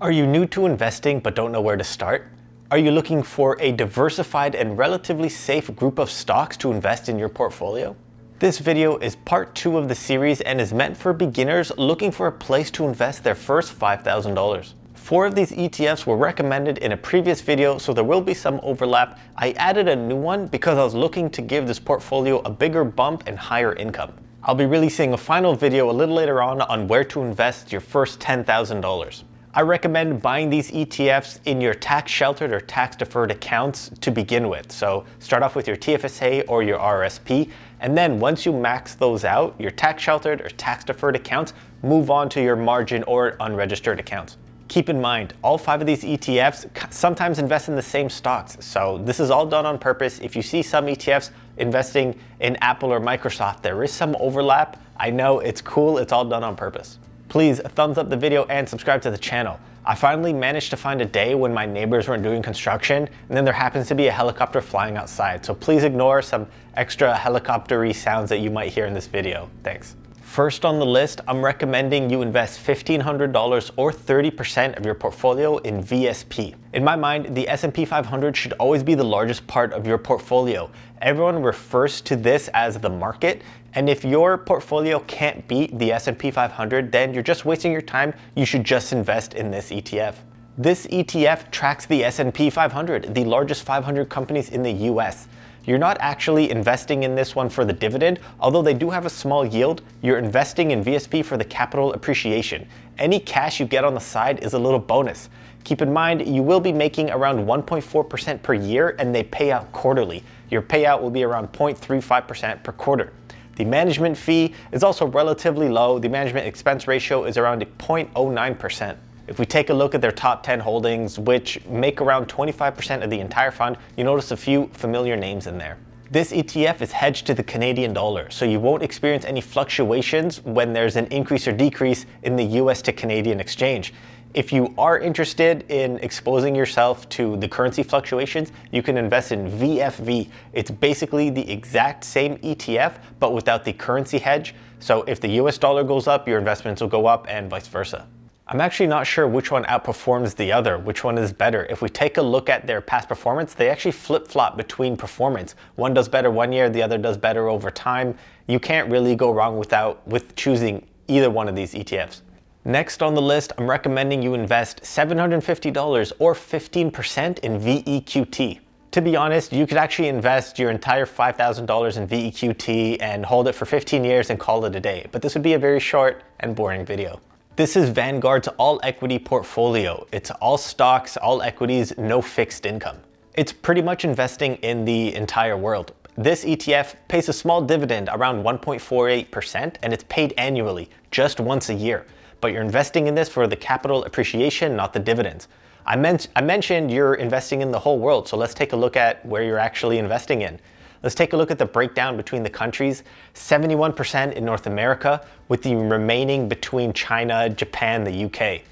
Are you new to investing but don't know where to start? Are you looking for a diversified and relatively safe group of stocks to invest in your portfolio? This video is part 2 of the series and is meant for beginners looking for a place to invest their first $5,000. 4 of these ETFs were recommended in a previous video, so there will be some overlap. I added a new one because I was looking to give this portfolio a bigger bump and higher income. I'll be releasing a final video a little later on where to invest your first $10,000. I recommend buying these ETFs in your tax sheltered or tax deferred accounts to begin with. So start off with your TFSA or your RRSP, and then once you max those out, your tax sheltered or tax deferred accounts, move on to your margin or unregistered accounts. Keep in mind, all 5 of these ETFs sometimes invest in the same stocks. So this is all done on purpose. If you see some ETFs investing in Apple or Microsoft, there is some overlap. I know it's cool, it's all done on purpose. Please thumbs up the video and subscribe to the channel. I finally managed to find a day when my neighbors weren't doing construction, and then there happens to be a helicopter flying outside. So please ignore some extra helicopter-y sounds that you might hear in this video. Thanks. First on the list, I'm recommending you invest $1,500 or 30% of your portfolio in VSP. In my mind, the S&P 500 should always be the largest part of your portfolio. Everyone refers to this as the market, and if your portfolio can't beat the S&P 500, then you're just wasting your time. You should just invest in this ETF. This ETF tracks the S&P 500, the largest 500 companies in the US. You're not actually investing in this one for the dividend, although they do have a small yield. You're investing in VSP for the capital appreciation. Any cash you get on the side is a little bonus. Keep in mind, you will be making around 1.4% per year, and they pay out quarterly. Your payout will be around 0.35% per quarter. The management fee is also relatively low. The management expense ratio is around 0.09%. If we take a look at their top 10 holdings, which make around 25% of the entire fund, you notice a few familiar names in there. This ETF is hedged to the Canadian dollar, so you won't experience any fluctuations when there's an increase or decrease in the US to Canadian exchange. If you are interested in exposing yourself to the currency fluctuations, you can invest in VFV. It's basically the exact same ETF, but without the currency hedge. So if the US dollar goes up, your investments will go up and vice versa. I'm actually not sure which one outperforms the other, which one is better. If we take a look at their past performance, they actually flip-flop between performance. One does better one year, the other does better over time. You can't really go wrong with choosing either one of these ETFs. Next on the list, I'm recommending you invest $750 or 15% in VEQT. To be honest, you could actually invest your entire $5,000 in VEQT and hold it for 15 years and call it a day, but this would be a very short and boring video. This is Vanguard's all equity portfolio. It's all stocks, all equities, no fixed income. It's pretty much investing in the entire world. This ETF pays a small dividend around 1.48%, and it's paid annually, just once a year. But you're investing in this for the capital appreciation, not the dividends. I mentioned you're investing in the whole world, so let's take a look at where you're actually investing in. Let's take a look at the breakdown between the countries. 71% in North America, with the remaining between China, Japan, the UK.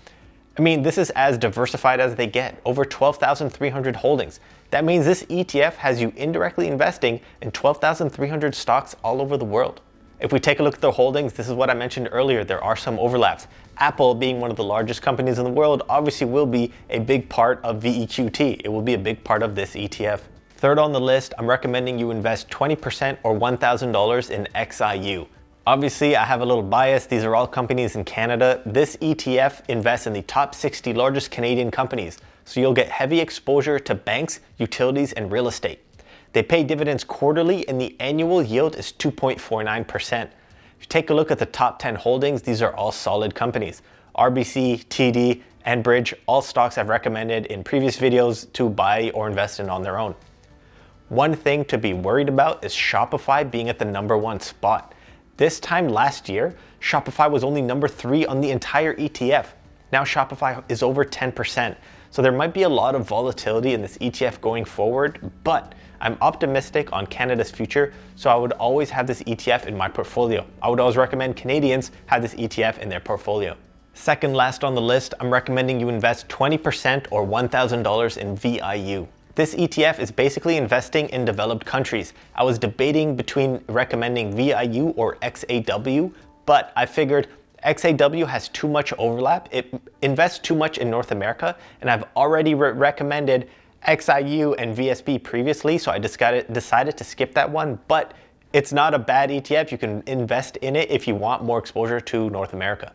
I mean, this is as diversified as they get, over 12,300 holdings. That means this ETF has you indirectly investing in 12,300 stocks all over the world. If we take a look at their holdings, this is what I mentioned earlier, there are some overlaps. Apple, being one of the largest companies in the world, obviously will be a big part of VEQT. It will be a big part of this ETF. Third on the list, I'm recommending you invest 20% or $1,000 in XIU. Obviously, I have a little bias. These are all companies in Canada. This ETF invests in the top 60 largest Canadian companies, so you'll get heavy exposure to banks, utilities, and real estate. They pay dividends quarterly, and the annual yield is 2.49%. If you take a look at the top 10 holdings, these are all solid companies. RBC, TD, and Bridge, all stocks I've recommended in previous videos to buy or invest in on their own. One thing to be worried about is Shopify being at the #1 spot. This time last year, Shopify was only number 3 on the entire ETF. Now Shopify is over 10%. So there might be a lot of volatility in this ETF going forward, but I'm optimistic on Canada's future, so I would always have this ETF in my portfolio. I would always recommend Canadians have this ETF in their portfolio. Second last on the list, I'm recommending you invest 20% or $1,000 in VIU. This ETF is basically investing in developed countries. I was debating between recommending VIU or XAW, but I figured XAW has too much overlap. It invests too much in North America, and I've already recommended XIU and VSB previously, so I decided to skip that one, but it's not a bad ETF. You can invest in it if you want more exposure to North America.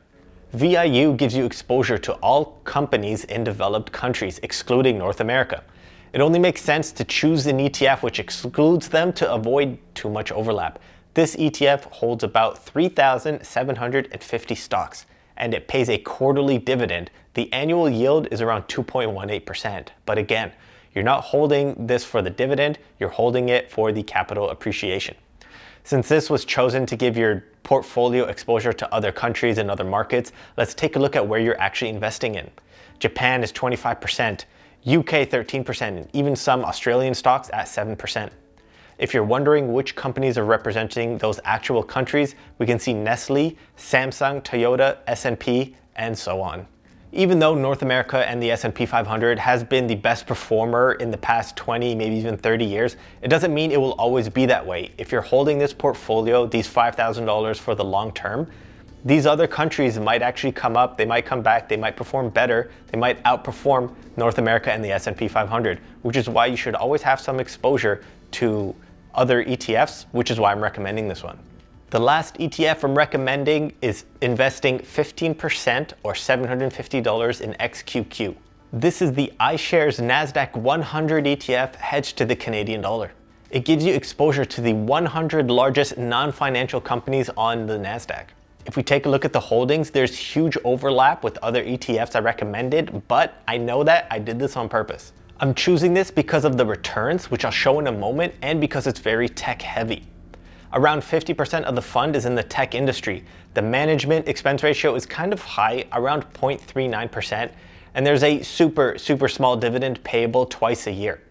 VIU gives you exposure to all companies in developed countries, excluding North America. It only makes sense to choose an ETF which excludes them to avoid too much overlap. This ETF holds about 3,750 stocks, and it pays a quarterly dividend. The annual yield is around 2.18%. But again, you're not holding this for the dividend, you're holding it for the capital appreciation. Since this was chosen to give your portfolio exposure to other countries and other markets, let's take a look at where you're actually investing in. Japan is 25%, UK 13%, and even some Australian stocks at 7%. If you're wondering which companies are representing those actual countries, we can see Nestle, Samsung, Toyota, S&P, and so on. Even though North America and the S&P 500 has been the best performer in the past 20, maybe even 30 years, it doesn't mean it will always be that way. If you're holding this portfolio, these $5,000 for the long term, these other countries might actually come up, they might come back, they might perform better, they might outperform North America and the S&P 500, which is why you should always have some exposure to other ETFs, which is why I'm recommending this one. The last ETF I'm recommending is investing 15% or $750 in XQQ. This is the iShares NASDAQ 100 ETF hedged to the Canadian dollar. It gives you exposure to the 100 largest non-financial companies on the NASDAQ. If we take a look at the holdings, there's huge overlap with other ETFs I recommended, but I know that I did this on purpose. I'm choosing this because of the returns, which I'll show in a moment, and because it's very tech heavy. Around 50% of the fund is in the tech industry. The management expense ratio is kind of high, around 0.39%, and there's a super small dividend payable twice a year.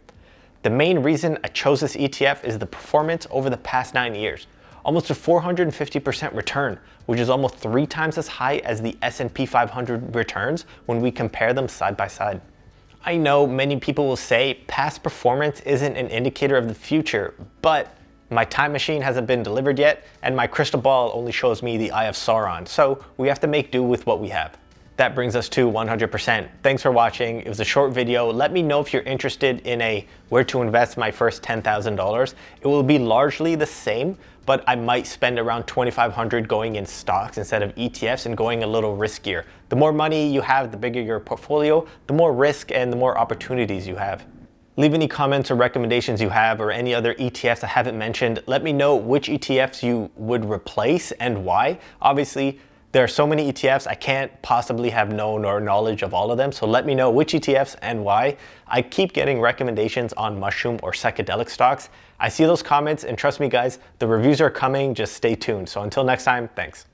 The main reason I chose this ETF is the performance over the past 9 years. Almost a 450% return, which is almost 3 times as high as the S&P 500 returns when we compare them side by side. I know many people will say past performance isn't an indicator of the future, but my time machine hasn't been delivered yet, and my crystal ball only shows me the Eye of Sauron, so we have to make do with what we have. That brings us to 100%. Thanks for watching. It was a short video. Let me know if you're interested in a where to invest my first $10,000. It will be largely the same, but I might spend around $2,500 going in stocks instead of ETFs and going a little riskier. The more money you have, the bigger your portfolio, the more risk and the more opportunities you have. Leave any comments or recommendations you have or any other ETFs I haven't mentioned. Let me know which ETFs you would replace and why. Obviously, there are so many ETFs, I can't possibly have known or knowledge of all of them, so let me know which ETFs and why. I keep getting recommendations on mushroom or psychedelic stocks. I see those comments, and trust me guys, the reviews are coming, just stay tuned. So until next time, thanks.